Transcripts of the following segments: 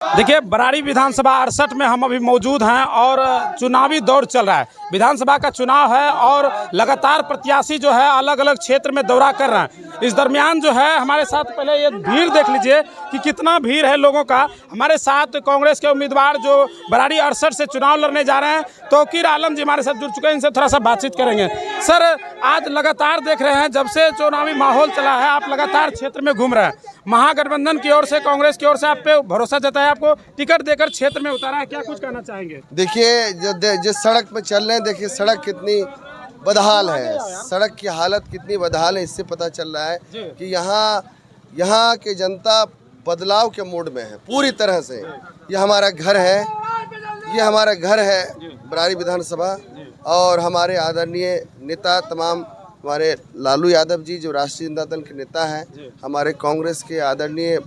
देखिए, बरारी विधानसभा 68 में हम अभी मौजूद हैं और चुनावी दौर चल रहा है। विधानसभा का चुनाव है और लगातार प्रत्याशी जो है अलग अलग क्षेत्र में दौरा कर रहे हैं। इस दरमियान जो है हमारे साथ पहले ये भीड़ देख लीजिए कि कितना भीड़ है लोगों का। हमारे साथ कांग्रेस के उम्मीदवार जो बरारी 68 से चुनाव लड़ने जा रहे हैं, तौकीर आलम जी हमारे साथ जुड़ चुके हैं। इनसे थोड़ा सा बातचीत करेंगे। सर, आज लगातार देख रहे हैं, जब से चुनावी माहौल चला है आप लगातार क्षेत्र में घूम रहे हैं। महागठबंधन की ओर से, कांग्रेस की ओर से आप पे भरोसा जताया, आपको टिकट देकर क्षेत्र में उतारा है, क्या कुछ कहना चाहेंगे? देखिए, जिस सड़क पर चल रहे हैं, देखिए सड़क कितनी बदहाल है, सड़क की हालत कितनी बदहाल है। इससे पता चल रहा है कि यहाँ की जनता बदलाव के मूड में है पूरी तरह से। ये हमारा घर है, ये हमारा घर है बरारी विधानसभा। और हमारे आदरणीय नेता तमाम, हमारे लालू यादव जी जो राष्ट्रीय जनता दल के नेता हैं, हमारे कांग्रेस के आदरणीय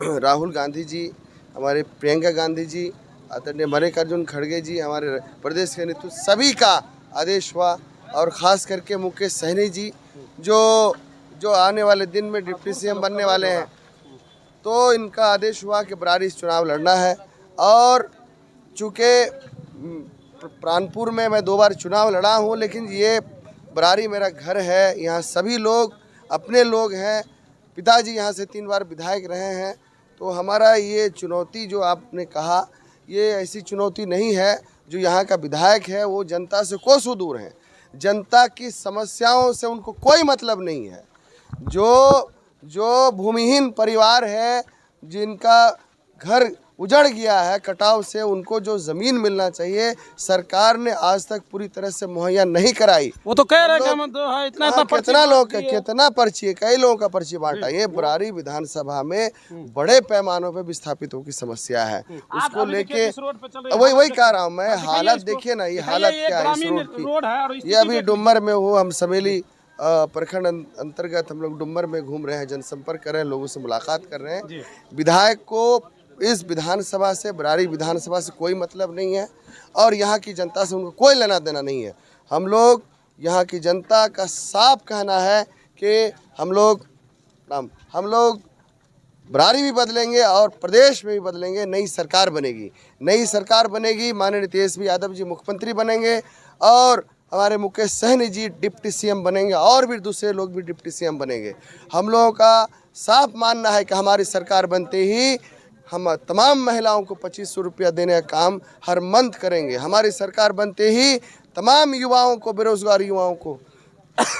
राहुल गांधी जी, हमारे प्रियंका गांधी जी, आदरणीय मल्लिकार्जुन खड़गे जी, हमारे प्रदेश के नेतृत्व सभी का आदेश हुआ। और ख़ास करके मुकेश सहनी जी जो आने वाले दिन में डिप्टी सीएम बनने वाले हैं, तो इनका आदेश हुआ कि बरारी चुनाव लड़ना है। और चूँकि प्राणपुर में मैं 2 बार चुनाव लड़ा हूँ, लेकिन ये बरारी मेरा घर है, यहाँ सभी लोग अपने लोग हैं। पिताजी यहाँ से 3 बार विधायक रहे हैं। तो हमारा ये चुनौती जो आपने कहा, ये ऐसी चुनौती नहीं है। जो यहाँ का विधायक है वो जनता से कोसों दूर है, जनता की समस्याओं से उनको कोई मतलब नहीं है। जो भूमिहीन परिवार है, जिनका घर उजड़ गया है कटाव से, उनको जो ज़मीन मिलना चाहिए सरकार ने आज तक पूरी तरह से मुहैया नहीं कराई। वो तो कह रहे हैं इतना कितना लोग, कितना पर्ची है, कई लोगों का पर्ची बांटा। ये बरारी विधानसभा में बड़े पैमानों पे विस्थापितों की समस्या है, उसको लेके वही कह रहा हूँ मैं। हालत देखिए ना, ये हालत क्या है इस रोड की। ये अभी डुम्मर में हो, हम समेली प्रखंड अंतर्गत हम लोग डुम्मर में घूम रहे हैं, जनसंपर्क कर रहे हैं, लोगों से मुलाकात कर रहे हैं। विधायक को इस विधानसभा से, बरारी विधानसभा से कोई मतलब नहीं है और यहाँ की जनता से उनको कोई लेना देना नहीं है। हम लोग यहाँ की जनता का साफ कहना है कि हम लोग बरारी भी बदलेंगे और प्रदेश में भी बदलेंगे। नई सरकार बनेगी, नई सरकार बनेगी। माननीय तेजस्वी यादव जी मुख्यमंत्री बनेंगे और हमारे मुकेश सहनी जी डिप्टी सीएम बनेंगे और भी दूसरे लोग भी डिप्टी सीएम बनेंगे। हम लोगों का साफ मानना है कि हमारी सरकार बनते ही हम तमाम महिलाओं को 2500 रुपया देने का काम हर मंथ करेंगे। हमारी सरकार बनते ही तमाम युवाओं को, बेरोजगार युवाओं को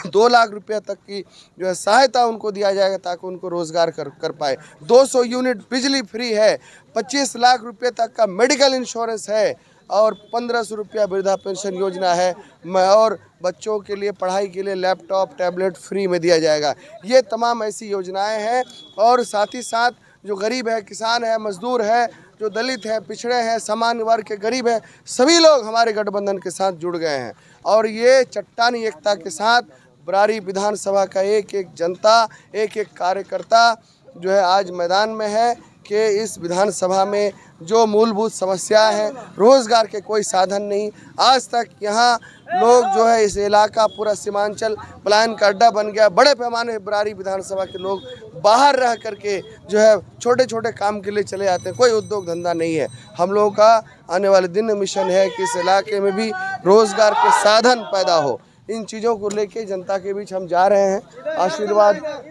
2 लाख रुपया तक की जो है सहायता उनको दिया जाएगा ताकि उनको रोजगार कर पाए। 200 यूनिट बिजली फ्री है, 25 लाख रुपये तक का मेडिकल इंश्योरेंस है और 1500 रुपया वृद्धा पेंशन योजना है। और बच्चों के लिए पढ़ाई के लिए लैपटॉप टैबलेट फ्री में दिया जाएगा। ये तमाम ऐसी योजनाएं हैं। और साथ ही साथ जो गरीब है, किसान है, मजदूर है, जो दलित है, पिछड़े हैं, सामान्य वर्ग के गरीब है, सभी लोग हमारे गठबंधन के साथ जुड़ गए हैं। और ये चट्टानी एकता के साथ बरारी विधानसभा का एक एक जनता, एक एक कार्यकर्ता जो है आज मैदान में है कि इस विधानसभा में जो मूलभूत समस्या है, रोज़गार के कोई साधन नहीं। आज तक यहाँ लोग जो है, इस इलाका पूरा सीमांचल पलायन का अड्डा बन गया। बड़े पैमाने पर बरारी विधानसभा के लोग बाहर रह करके जो है छोटे छोटे काम के लिए चले जाते हैं, कोई उद्योग धंधा नहीं है। हम लोगों का आने वाले दिन में मिशन है कि इस इलाके में भी रोज़गार के साधन पैदा हो। इन चीज़ों को लेके जनता के बीच हम जा रहे हैं।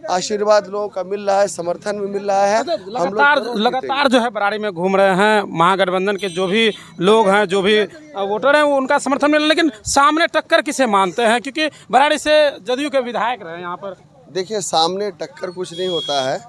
आशीर्वाद लोगों का मिल रहा है, समर्थन भी मिल रहा है। हम लोग लगातार जो है बरारी में घूम रहे हैं। महागठबंधन के जो भी लोग हैं, जो भी वोटर हैं, वो उनका समर्थन मिल रहा है। लेकिन सामने टक्कर किसे मानते हैं, क्योंकि बरारी से जदयू के विधायक रहे यहाँ पर? देखिए, सामने टक्कर कुछ नहीं होता है।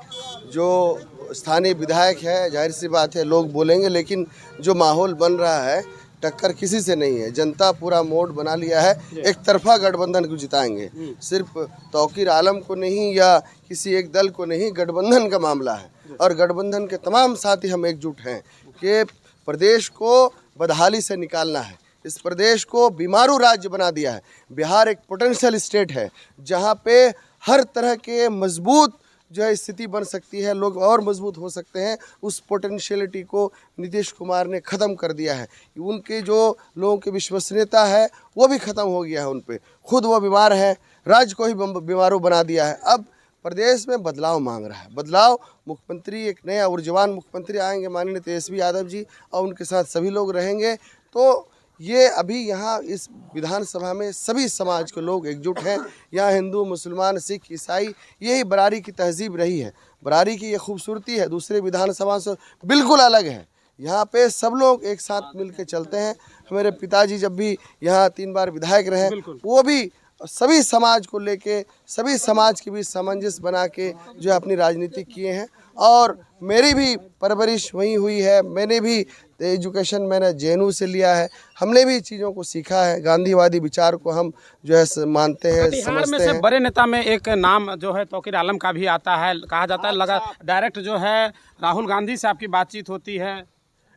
जो स्थानीय विधायक है, जाहिर सी बात है लोग बोलेंगे, लेकिन जो माहौल बन रहा है टक्कर किसी से नहीं है। जनता पूरा मोड बना लिया है, एक तरफा गठबंधन को जिताएंगे। सिर्फ तौकीर आलम को नहीं या किसी एक दल को नहीं, गठबंधन का मामला है। और गठबंधन के तमाम साथी हम एकजुट हैं कि प्रदेश को बदहाली से निकालना है। इस प्रदेश को बीमारू राज्य बना दिया है। बिहार एक पोटेंशियल स्टेट है जहाँ पे हर तरह के मजबूत जो है स्थिति बन सकती है, लोग और मजबूत हो सकते हैं। उस पोटेंशियलिटी को नीतीश कुमार ने ख़त्म कर दिया है। उनके जो लोगों की विश्वसनीयता है वो भी ख़त्म हो गया है उन पे। खुद वो बीमार है, राज्य को ही बीमारू बना दिया है। अब प्रदेश में बदलाव मांग रहा है। बदलाव, मुख्यमंत्री एक नया ऊर्जावान मुख्यमंत्री आएंगे माननीय तेजस्वी यादव जी, और उनके साथ सभी लोग रहेंगे। तो ये अभी यहाँ इस विधानसभा में सभी समाज के लोग एकजुट हैं। यहाँ हिंदू, मुसलमान, सिख, ईसाई, यही बरारी की तहजीब रही है। बरारी की ये खूबसूरती है, दूसरे विधानसभा से बिल्कुल अलग है। यहाँ पे सब लोग एक साथ मिल के चलते हैं। हमारे पिताजी जब भी यहाँ 3 बार विधायक रहे, वो भी सभी समाज को लेके, सभी समाज के बीच सामंजस्य बना के जो है अपनी राजनीति किए हैं। और मेरी भी परवरिश वहीं हुई है, मैंने भी एजुकेशन मैंने जेएनयू से लिया है। हमने भी चीज़ों को सीखा है, गांधीवादी विचार को हम जो है मानते हैं, बिहार में समझते से हैं। बड़े नेता में एक नाम जो है तौकीर आलम का भी आता है, कहा जाता है लगा डायरेक्ट जो है राहुल गांधी से आपकी बातचीत होती है।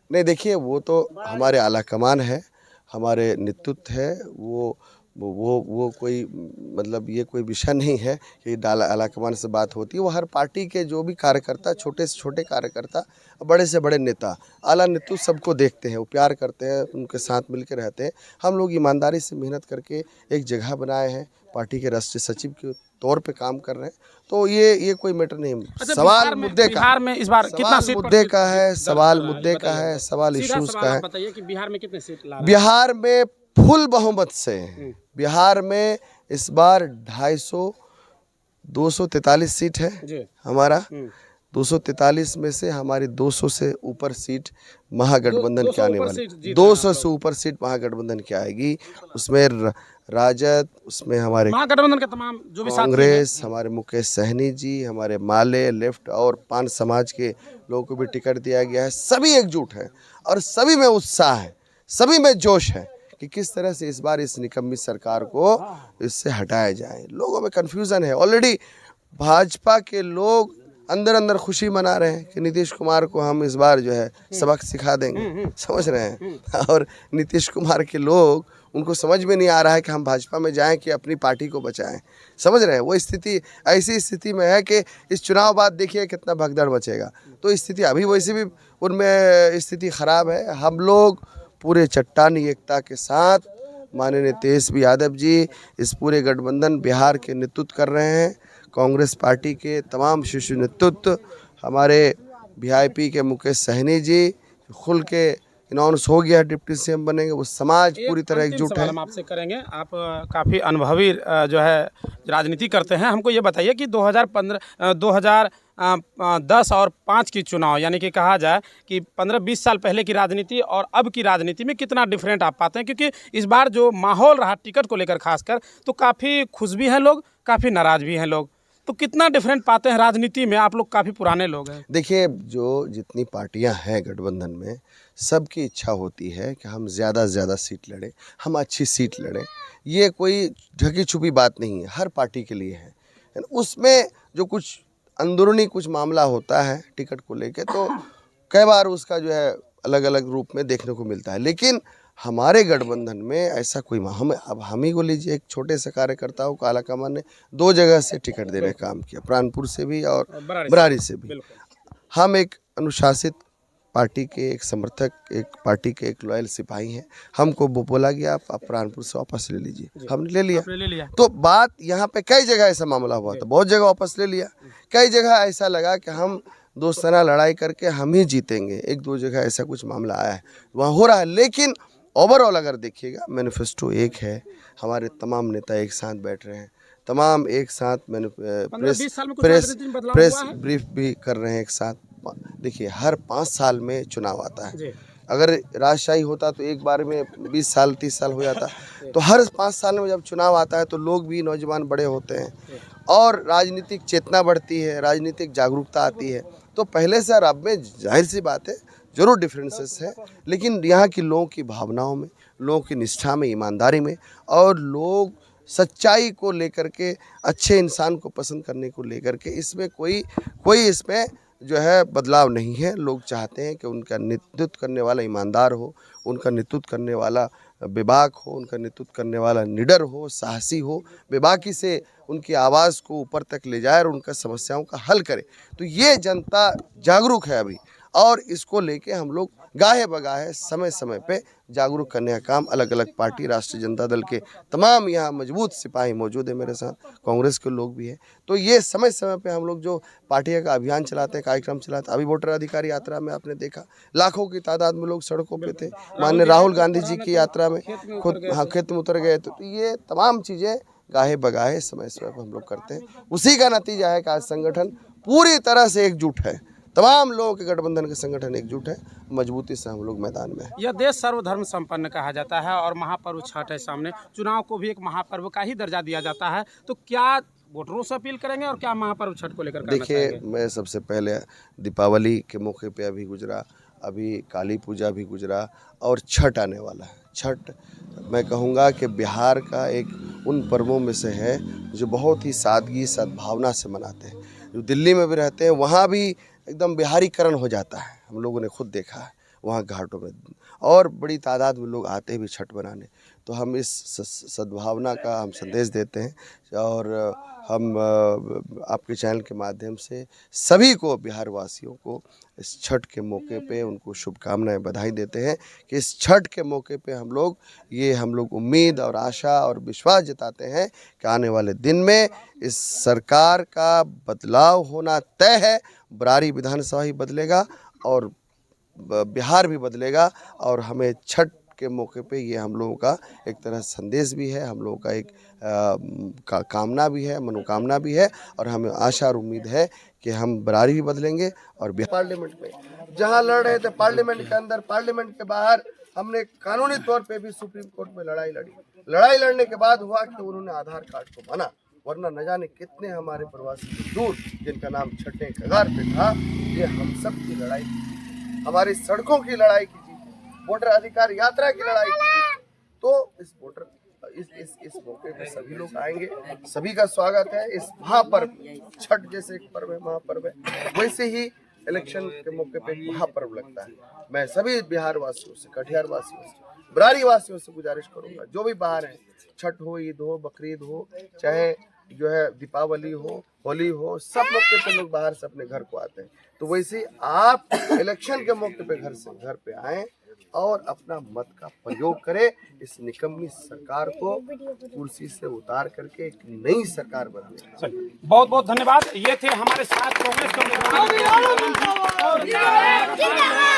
नहीं, देखिए, वो तो हमारे आला कमान है, हमारे नेतृत्व है। वो कोई मतलब ये कोई विषय नहीं है कि आला कमान से बात होती है। वो हर पार्टी के जो भी कार्यकर्ता, छोटे से छोटे कार्यकर्ता, बड़े से बड़े नेता, आला नेतृत्व सबको देखते हैं, वो प्यार करते हैं, उनके साथ मिलकर रहते हैं। हम लोग ईमानदारी से मेहनत करके एक जगह बनाए हैं, पार्टी के राष्ट्रीय सचिव के तौर पे काम कर रहे हैं। तो ये कोई मैटर नहीं। अच्छा, सवाल मुद्दे का, बिहार में इस बार कितना सवाल सीट मुद्दे का है, सवाल बताइए, मुद्दे का है, सवाल सीधा इश्यूज सवाल का आप है। बताइए कि बिहार में कितने सीट ला रहे हैं? बिहार में फुल बहुमत से, बिहार में इस बार 243 सीट है जी। हमारा। 243 में से हमारी 200 से ऊपर सीट महागठबंधन के आने वाली, 200 से ऊपर सीट महागठबंधन की आएगी। उसमें राजद, उसमें हमारे महागठबंधन के तमाम जो भी साथी हैं। कांग्रेस, हमारे मुकेश सहनी जी, हमारे माले, लेफ्ट और पान समाज के लोगों को भी टिकट दिया गया है। सभी एकजुट हैं और सभी में उत्साह है, सभी में जोश है कि किस तरह से इस बार इस निकम्मी सरकार को इससे हटाया जाए। लोगों में कन्फ्यूज़न है। ऑलरेडी भाजपा के लोग अंदर अंदर खुशी मना रहे हैं कि नीतीश कुमार को हम इस बार जो है सबक सिखा देंगे, समझ रहे हैं। और नीतीश कुमार के लोग, उनको समझ में नहीं आ रहा है कि हम भाजपा में जाएं कि अपनी पार्टी को बचाएं, समझ रहे हैं। वो स्थिति ऐसी स्थिति में है कि इस चुनाव बाद देखिए कितना भगदड़ मचेगा। तो स्थिति अभी वैसे भी उनमें स्थिति ख़राब है। हम लोग पूरे चट्टानी एकता के साथ माननीय तेजस्वी यादव जी इस पूरे गठबंधन बिहार के नेतृत्व कर रहे हैं। कांग्रेस पार्टी के तमाम शीर्ष नेतृत्व, हमारे वीआईपी के मुकेश सहनी जी खुल के अनाउंस हो गया डिप्टी सीएम बनेंगे। वो समाज पूरी तरह एकजुट है। हम आपसे करेंगे, आप काफ़ी अनुभवी जो है राजनीति करते हैं। हमको ये बताइए कि 2010 और 5 की चुनाव, यानी कि कहा जाए कि 15-20 साल पहले की राजनीति और अब की राजनीति में कितना डिफरेंट आप पाते हैं? क्योंकि इस बार जो माहौल रहा टिकट को लेकर खासकर, तो काफ़ी खुश भी हैं लोग, काफ़ी नाराज़ भी हैं लोग। तो कितना डिफरेंट पाते हैं राजनीति में? आप लोग काफ़ी पुराने लोग हैं। देखिए, जो जितनी पार्टियां हैं गठबंधन में, सबकी इच्छा होती है कि हम ज़्यादा से ज़्यादा सीट लड़ें, हम अच्छी सीट लड़ें। ये कोई ढकी छुपी बात नहीं है, हर पार्टी के लिए है। उसमें जो कुछ अंदरूनी कुछ मामला होता है टिकट को लेके, तो कई बार उसका जो है अलग अलग रूप में देखने को मिलता है। लेकिन हमारे गठबंधन में ऐसा कोई अब हम ही को लीजिए, एक छोटे से कार्यकर्ताओं को आला कमान ने 2 जगह से टिकट देने का काम किया, प्राणपुर से भी और बरारी से भी। हम एक अनुशासित पार्टी के एक समर्थक, एक पार्टी के एक लॉयल सिपाही हैं। हमको वो बोला गया आप प्राणपुर से वापस ले लीजिए, हमने ले लिया। तो बात यहाँ पे कई जगह ऐसा मामला हुआ था, बहुत जगह वापस ले लिया। कई जगह ऐसा लगा कि हम दोस्ताना लड़ाई करके हम ही जीतेंगे, 1-2 जगह ऐसा कुछ मामला आया है, वहाँ हो रहा है। लेकिन ओवरऑल अगर देखिएगा, मैनिफेस्टो एक है, हमारे तमाम नेता एक साथ बैठ रहे हैं, तमाम एक साथ प्रेस ब्रीफ भी कर रहे हैं एक साथ। देखिए, हर 5 साल में चुनाव आता है। अगर राजशाही होता तो एक बार में 20 साल 30 साल हो जाता। तो हर 5 साल में जब चुनाव आता है तो लोग भी, नौजवान बड़े होते हैं और राजनीतिक चेतना बढ़ती है, राजनीतिक जागरूकता आती है। तो पहले से और अब में जाहिर सी बात है ज़रूर डिफरेंसेस है, लेकिन यहाँ की लोगों की भावनाओं में, लोगों की निष्ठा में, ईमानदारी में, और लोग सच्चाई को लेकर के, अच्छे इंसान को पसंद करने को लेकर के, इसमें कोई इसमें जो है बदलाव नहीं है। लोग चाहते हैं कि उनका नेतृत्व करने वाला ईमानदार हो, उनका नेतृत्व करने वाला बेबाक हो, उनका नेतृत्व करने वाला निडर हो, साहसी हो, बेबाकी से उनकी आवाज़ को ऊपर तक ले जाए और उनका समस्याओं का हल करे। तो ये जनता जागरूक है अभी, और इसको लेके हम लोग गाहे बगाहे समय समय पे जागरूक करने का काम अलग अलग पार्टी, राष्ट्रीय जनता दल के तमाम यहाँ मजबूत सिपाही मौजूद है मेरे साथ, कांग्रेस के लोग भी हैं। तो ये समय समय पे हम लोग जो पार्टी का अभियान चलाते हैं, कार्यक्रम चलाते हैं। अभी वोटर अधिकार यात्रा में आपने देखा लाखों की तादाद में लोग सड़कों पे थे। माननीय राहुल गांधी जी की यात्रा में खुद खेत में उतर गए। तो ये तमाम चीज़ें गाहे बगाहे समय समय पर हम लोग करते हैं। उसी का नतीजा है कि आज संगठन पूरी तरह से एकजुट है, तमाम लोगों के गठबंधन के संगठन एकजुट है, मजबूती से हम लोग मैदान में हैं। यह देश सर्वधर्म संपन्न कहा जाता है और महापर्व छठ है सामने, चुनाव को भी एक महापर्व का ही दर्जा दिया जाता है। तो क्या वोटरों से अपील करेंगे और क्या महापर्व छठ को लेकर करना देखिए, चाहेंगे? मैं सबसे पहले दीपावली के मौके पे अभी गुजरा, अभी काली पूजा भी गुजरा और छठ आने वाला है। छठ मैं कहूँगा कि बिहार का एक उन पर्वों में से है जो बहुत ही सादगी सद्भावना से मनाते हैं। जो दिल्ली में भी रहते हैं वहाँ भी एकदम बिहारीकरण हो जाता है, हम लोगों ने खुद देखा है वहाँ घाटों में, और बड़ी तादाद में लोग आते हैं भी छठ बनाने। तो हम इस सद्भावना का हम संदेश देते हैं और हम आपके चैनल के माध्यम से सभी को, बिहार वासियों को इस छठ के मौके पे उनको शुभकामनाएं, बधाई देते हैं कि इस छठ के मौके पे हम लोग उम्मीद और आशा और विश्वास जताते हैं कि आने वाले दिन में इस सरकार का बदलाव होना तय है। बरारी विधानसभा ही बदलेगा और बिहार भी बदलेगा। और हमें छठ के मौके पे ये हम लोगों का एक तरह संदेश भी है, हम लोगों का एक कामना भी है, मनोकामना भी है, और हमें आशा और उम्मीद है कि हम बरारी भी बदलेंगे। और पार्लियामेंट में जहां लड़ रहे थे, पार्लियामेंट के अंदर, पार्लियामेंट के बाहर, हमने कानूनी तौर पे भी सुप्रीम कोर्ट में लड़ाई लड़ी। लड़ाई लड़ने के बाद हुआ कि उन्होंने आधार कार्ड को माना, वरना न जाने कितने हमारे प्रवासी मजदूर जिनका नाम छठे कगार पे था, ये हम सब की लड़ाई, हमारी सड़कों की लड़ाई की जीत, वोटर अधिकार यात्रा की लड़ाई की जीत। तो इस मौके पे सभी लोग आएंगे, सभी का स्वागत है। इस महापर्व, छठ जैसे एक पर्व है, महापर्व है, वैसे ही इलेक्शन के मौके पे एक महापर्व लगता है। मैं सभी बिहार वासियों से, कटिहार वासियों से, बरारी वासियों से गुजारिश करूंगा, जो भी बाहर हैं, छठ हो, ईद हो, बकरीद हो, चाहे जो है दीपावली हो, होली हो, सब मौके पे लोग बाहर से अपने घर को आते हैं। तो वैसे आप इलेक्शन के मौके पे घर पे आएं और अपना मत का प्रयोग करें। इस निकम्मी सरकार को कुर्सी से उतार करके एक नई सरकार बनाने। बहुत बहुत धन्यवाद। ये थे हमारे साथ कांग्रेस के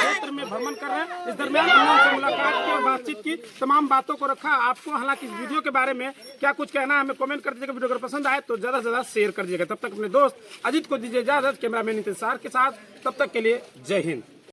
क्षेत्र में भ्रमण कर रहे हैं। इस दरमियान हमने मुलाकात की और बातचीत की, तमाम बातों को रखा। आपको हालांकि इस वीडियो के बारे में क्या कुछ कहना है हमें कमेंट कर दीजिएगा। वीडियो अगर पसंद आए तो ज्यादा से ज्यादा शेयर कर दीजिएगा। तब तक अपने दोस्त अजीत को दीजिए इजाजत, कैमरामैन इंतजार के साथ। तब तक के लिए जय हिंद।